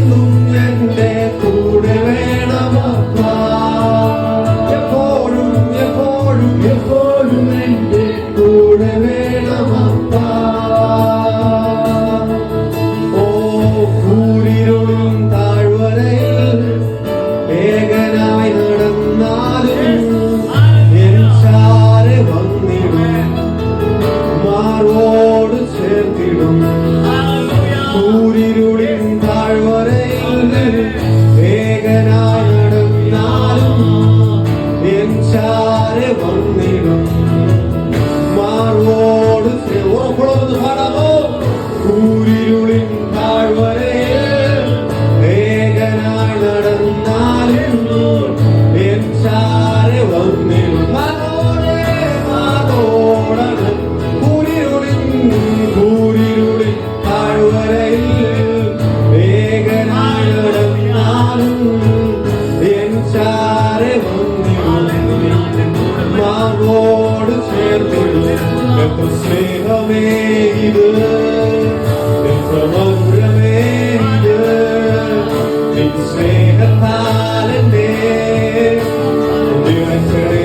എന്നും എന്റെ കൂടെ വേണമപ്പാ. എപ്പോഴും എപ്പോഴും എപ്പോഴും എന്റെ കൂടെ വേണമപ്പാ. ഓ കൂരിരുളും താഴ്വരയിൽ ഏകനായി നടന്നാലും എൻ ചാരെ വന്നിടും, മാർവോട് ചേർത്തിടും. കൂരിരുളിൻ താഴ്വരയിൽ ഏകനായി നടന്നാലും എൻ ചാരെ വന്നിടും, മാർവോട് ഉറപ്പുള്ളതെന്ന് പാടാമോ? കൂരിരുളിൻ താഴ്വരയിൽ ഏകനായി നടന്നാലും എൻ ചാരെ വന്നിടും, മാറോടാണ്. കൂരിരുളിൻ താഴ്വരയിൽ ഏകനായി നടന്നാലും എൻ ചാരെ വന്നിടും, മാറോട് ചേർത്തിടും. എത്ര സ്നേഹമേ ഇത്, എത്ര മധുരമേ ഇത്, നിൻ സ്നേഹത്താൽ എന്നെ നിറയ്ക്കണേ.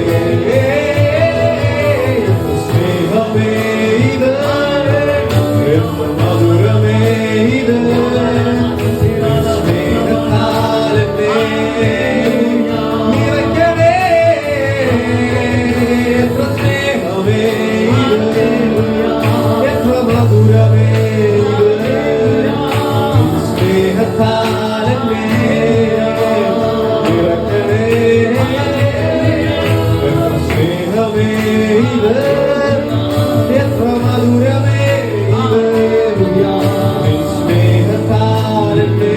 എത്ര സ്നേഹമേ ഇത്, എത്ര മധുരമേ ഇത്, നിൻ സ്നേഹത്താൽ എന്നെ നിറയ്ക്കണേ. എത്ര സ്നേഹമേ ഇത്, എത്ര മധുരമേ ഇത്, നിൻ സ്നേഹത്താൽ എന്നെ നിറയ്ക്കണേ. എത്ര സ്നേഹമേ ഇത്, എത്ര മധുരമേ ഇത്, നിൻ സ്നേഹത്താൽ എന്നെ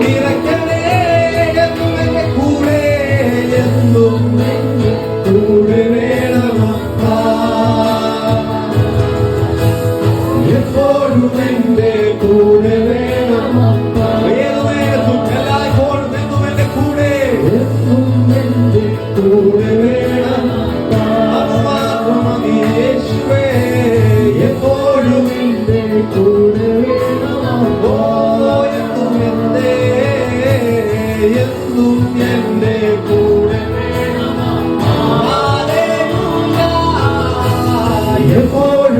നിറയ്ക്കണേ. എന്നും എന്റെ കൂടെ, എന്നും എന്റെ കൂടെ വേണമപ്പാ. എപ്പോഴും എന്റെ കൂടെ വേണമപ്പാ. ഏതുനേരത്തും എല്ലായ്പ്പോഴും എന്നും എന്റെ കൂടെ, എന്നും എന്റെ കൂടെ വേണമപ്പാ. അത് മാത്രം മതി യേശുവേ. എപ്പോഴും എന്റെ കൂടെ വേണമപ്പാ. എന്നും എന്റെ, എന്നും എന്റെ കൂടെ വേണമപ്പാ. ഹല്ലേലൂയ. എപ്പോഴും